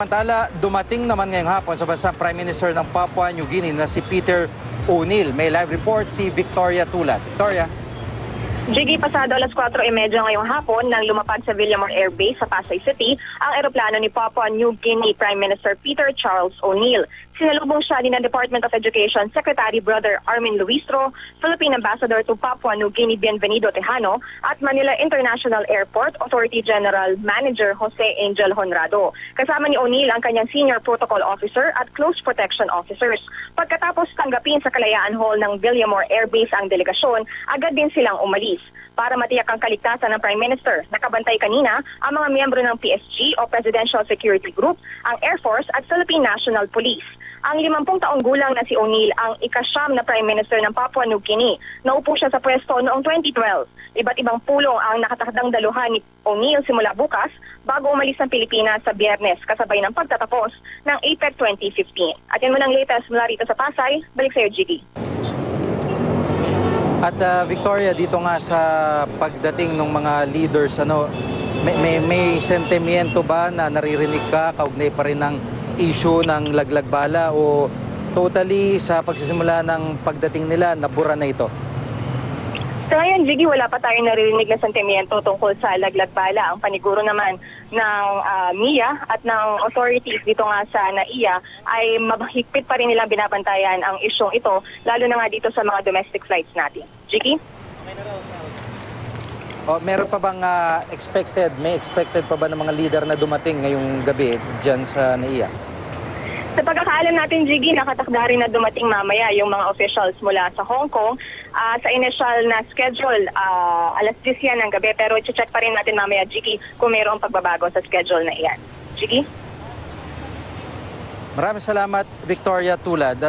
Samantala, dumating naman ngayong hapon sa bansang Prime Minister ng Papua New Guinea na si Peter O'Neill. May live report si Victoria Tulad. Victoria. Jiggy, pasado alas 4:30 ngayong hapon nang lumapag sa Villamor Air Base sa Pasay City ang eroplano ni Papua New Guinea Prime Minister Peter Charles O'Neill. Sinalubong siya din ng Department of Education Secretary Brother Armin Luistro, Philippine Ambassador to Papua New Guinea Bienvenido Tejano at Manila International Airport Authority General Manager Jose Angel Honrado. Kasama ni O'Neill ang kanyang Senior Protocol Officer at Close Protection Officers. Pagkatapos tanggapin sa Kalayaan Hall ng Villamor Air Base ang delegasyon, agad din silang umalis. Para matiyak ang kaligtasan ng Prime Minister, nakabantay kanina ang mga miyembro ng PSG o Presidential Security Group, ang Air Force at Philippine National Police. Ang 50 taong gulang na si O'Neill ang ika-9 na Prime Minister ng Papua New Guinea. Naupo siya sa pwesto noong 2012. Iba't ibang pulong ang nakatakdang daluhan ni O'Neill simula bukas bago umalis ng Pilipinas sa Biyernes kasabay ng pagtatapos ng APEC 2015. At yan mo ng latest mula rito sa Pasay. Balik sa iyo, Gigi. At Victoria, dito nga sa pagdating ng mga leaders, may sentimiento ba na naririnig ka kaugnay pa rin ng issue ng laglag bala o totally sa pagsisimula ng pagdating nila, nabura na ito? So ngayon, Gigi, wala pa tayong naririnig na sentimiento tungkol sa laglag bala. Ang paniguro naman ng MIA at ng authorities dito nga sa NAIA ay mahigpit pa rin nilang binabantayan ang isyong ito, lalo na nga dito sa mga domestic flights natin. Gigi? Meron pa bang may expected pa ba ng mga leader na dumating ngayong gabi dyan sa NAIA? Sa pagkakaalam natin, Gigi, nakatakda rin na dumating mamaya yung mga officials mula sa Hong Kong. Sa initial na schedule, alas 10 yan ng gabi, pero i-check pa rin natin mamaya, Gigi, kung mayroong pagbabago sa schedule na iyan. Gigi? Maraming salamat, Victoria Tulad.